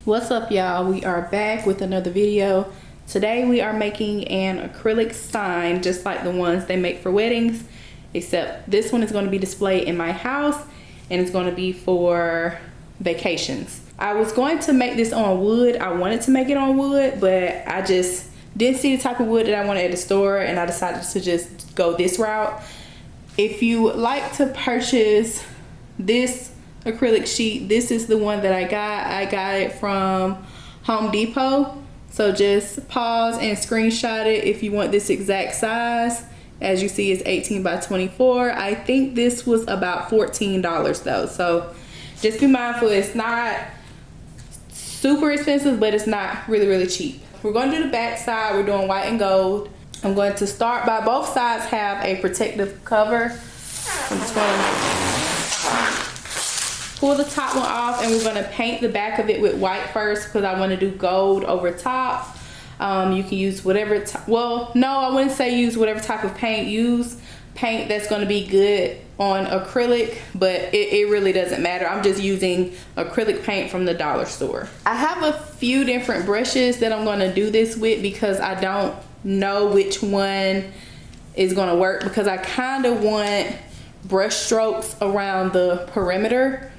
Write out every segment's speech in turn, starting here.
What's up, y'all? We are back with another video. Today we are making an acrylic sign just like the ones they make for weddings, except this one is going to be displayed in my house and it's going to be for vacations. I was going to make this on wood. I wanted to make it on wood, but I just didn't see the type of wood that I wanted at the store and I decided to just go this route. If you like to purchase this acrylic sheet, this is the one that I got it from Home Depot. So just pause and screenshot it if you want this exact size. As you see, it's 18 by 24. I think this was about $14 though, so just be mindful. It's not super expensive, but it's not really cheap. We're going to do the back side. We're doing white and gold. I'm going to start by both sides have a protective cover. I'm just going to pull the top one off and we're going to paint the back of it with white first because I want to do gold over top. You can use whatever, well, no, I wouldn't say use whatever type of paint. Use paint that's going to be good on acrylic, but it really doesn't matter. I'm just using acrylic paint from the dollar store. I have a few different brushes that I'm going to do this with because I don't know which one is going to work, because I kind of want brush strokes around the perimeter,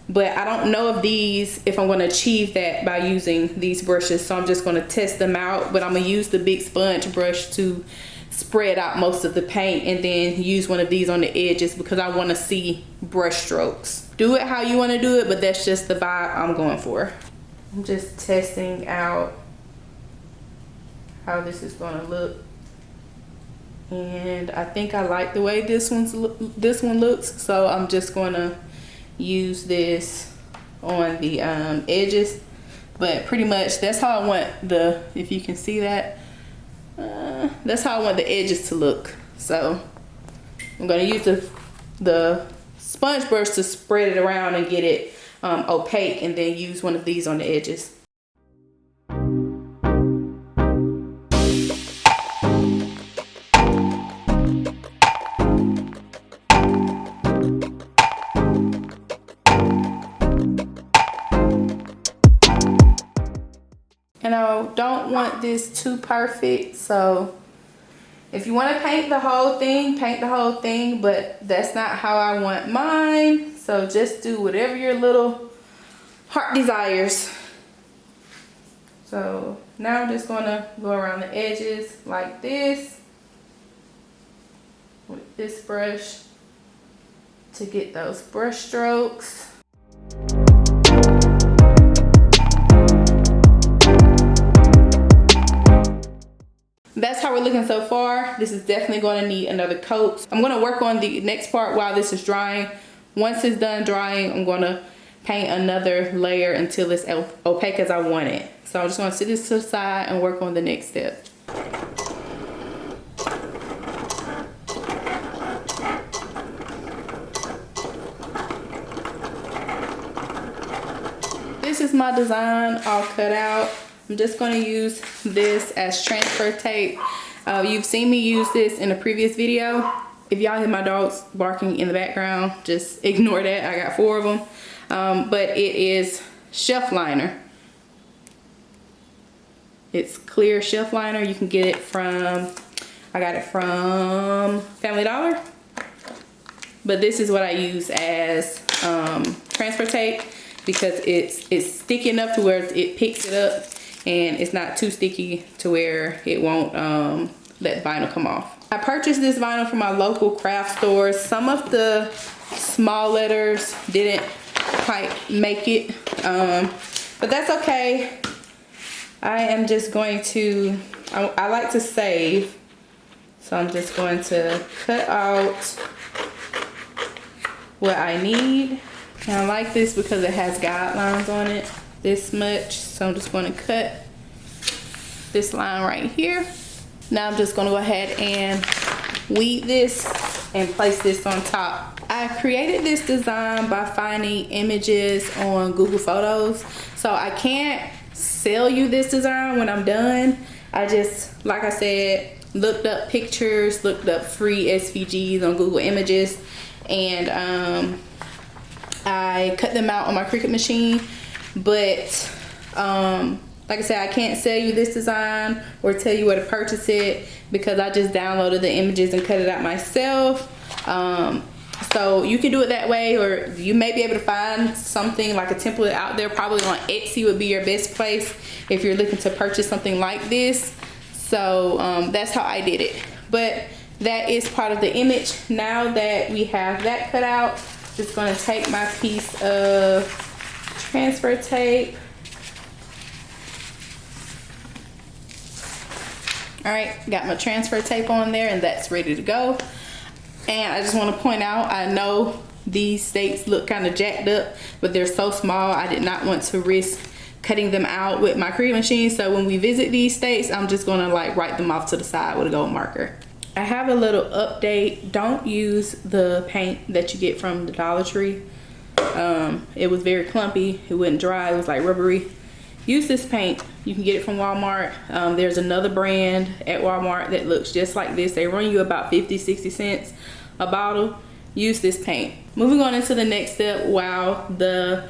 but I don't know if I'm going to achieve that by using these brushes, so I'm just going to test them out. But I'm going to use the big sponge brush to spread out most of the paint and then use one of these on the edges because I want to see brush strokes. Do it how you want to do it, but that's just the vibe I'm going for. I'm just testing out how this is going to look, and I think I like the way this one looks, so I'm just going to use this on the edges. But pretty much that's how I want if you can see that, that's how I want the edges to look. So I'm going to use the sponge brush to spread it around and get it opaque, and then use one of these on the edges. And I don't want this too perfect, so if you want to paint the whole thing, paint the whole thing, but that's not how I want mine. So just do whatever your little heart desires. So now I'm just going to go around the edges like this with this brush to get those brush strokes. That's how we're looking so far. This is definitely going to need another coat. I'm going to work on the next part while this is drying. Once it's done drying, I'm going to paint another layer until it's opaque as I want it. So I'm just going to sit this to the side and work on the next step. This is my design all cut out. I'm just going to use this as transfer tape. You've seen me use this in a previous video. If y'all hear my dogs barking in the background, just ignore that. I got 4 of them. But it is shelf liner. It's clear shelf liner. You can get it from, I got it from Family Dollar. But this is what I use as transfer tape because it's sticky enough to where it picks it up. And it's not too sticky to where it won't let vinyl come off. I purchased this vinyl from my local craft stores. Some of the small letters didn't quite make it, but that's okay. I am just going to, I like to save, so I'm just going to cut out what I need. And I like this because it has guidelines on it. This much, so I'm just going to cut this line right here. Now I'm just going to go ahead and weed this and place this on top. I created this design by finding images on Google Photos, so I can't sell you this design when I'm done. I just, like I said, looked up pictures, looked up free SVGs on Google Images, and I cut them out on my Cricut machine. But Like I said, I can't sell you this design or tell you where to purchase it because I just downloaded the images and cut it out myself. So you can do it that way, or you may be able to find something like a template out there. Probably on Etsy would be your best place if you're looking to purchase something like this. So that's how I did it. But that is part of the image. Now that we have that cut out, just going to take my piece of transfer tape. All right, got my transfer tape on there, and that's ready to go. And I just want to point out, I know these steaks look kind of jacked up, but they're so small, I did not want to risk cutting them out with my Acrylic machine. So when we visit these steaks, I'm just gonna like write them off to the side with a gold marker. I have a little update. Don't use the paint that you get from the Dollar Tree. It was very clumpy, it wouldn't dry, it was like rubbery. Use this paint. You can get it from Walmart. There's another brand at Walmart that looks just like this. They run you about 50-60 cents a bottle. Use this paint. Moving on into the next step, while the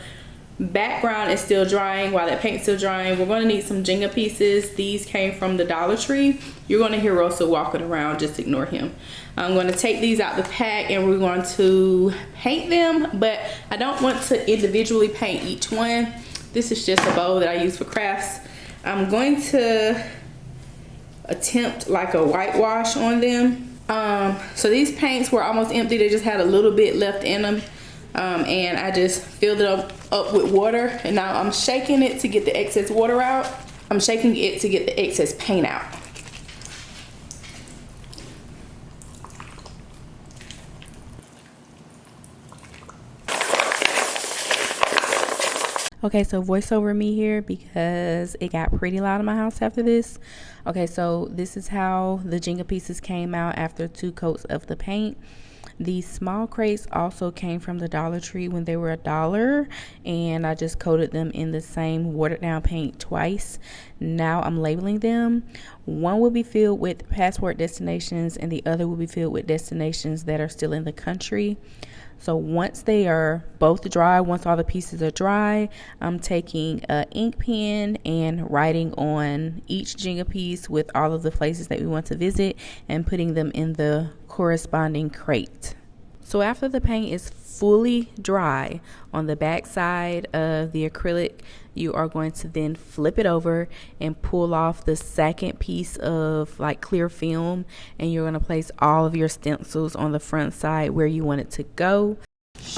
background is still drying, while that paint's still drying, we're going to need some Jenga pieces. These came from the Dollar Tree. You're going to hear Russell walking around, just ignore him. I'm going to take these out the pack and we're going to paint them, but I don't want to individually paint each one. This is just a bowl that I use for crafts. I'm going to attempt like a whitewash on them. So these paints were almost empty. They just had a little bit left in them. And I just filled it up with water. And now I'm shaking it to get the excess water out. I'm shaking it to get the excess paint out. Okay, so voice over me here because it got pretty loud in my house after this. Okay, so this is how the Jenga pieces came out after 2 coats of the paint. These small crates also came from the Dollar Tree when they were $1, and I just coated them in the same watered down paint twice. Now I'm labeling them. One will be filled with passport destinations and the other will be filled with destinations that are still in the country. So once they are both dry, once all the pieces are dry, I'm taking an ink pen and writing on each Jenga piece with all of the places that we want to visit and putting them in the corresponding crate. So after the paint is fully dry on the back side of the acrylic, you are going to then flip it over and pull off the second piece of like clear film, and you're going to place all of your stencils on the front side where you want it to go.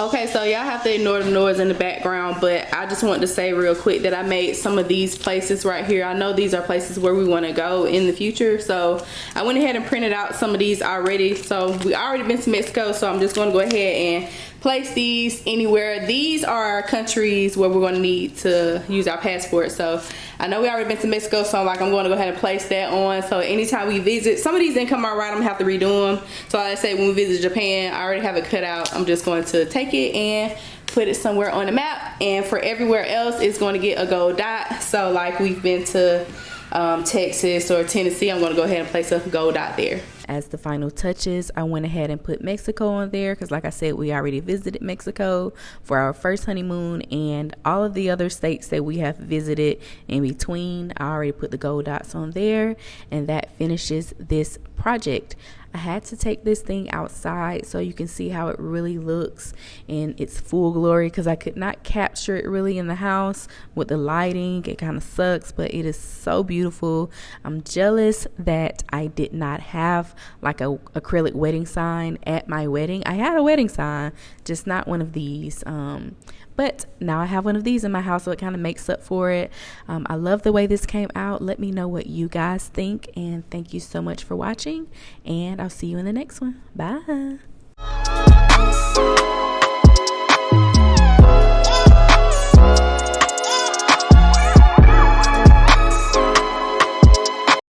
Okay, so y'all have to ignore the noise in the background, but I just wanted to say real quick that I made some of these places right here. I know these are places where we want to go in the future, so I went ahead and printed out some of these already. So we already been to Mexico, so I'm just going to go ahead and place these anywhere. These are countries where we're going to need to use our passport. So I know we already been to Mexico, so I'm going to go ahead and place that on. So anytime we visit, some of these didn't come out right, I'm gonna have to redo them. So like I say, when we visit Japan, I already have it cut out. I'm just going to take it and put it somewhere on the map, and for everywhere else it's going to get a gold dot. So like we've been to Texas or Tennessee, I'm going to go ahead and place a gold dot there. As the final touches, I went ahead and put Mexico on there because like I said, we already visited Mexico for our first honeymoon, and all of the other states that we have visited in between, I already put the gold dots on there, and that finishes this project. I had to take this thing outside so you can see how it really looks in its full glory, because I could not capture it really in the house with the lighting. It kind of sucks, but it is so beautiful. I'm jealous that I did not have like a acrylic wedding sign at my wedding. I had a wedding sign, just not one of these. But now I have one of these in my house, so it kind of makes up for it. I love the way this came out. Let me know what you guys think, and thank you so much for watching, and I'll see you in the next one. Bye.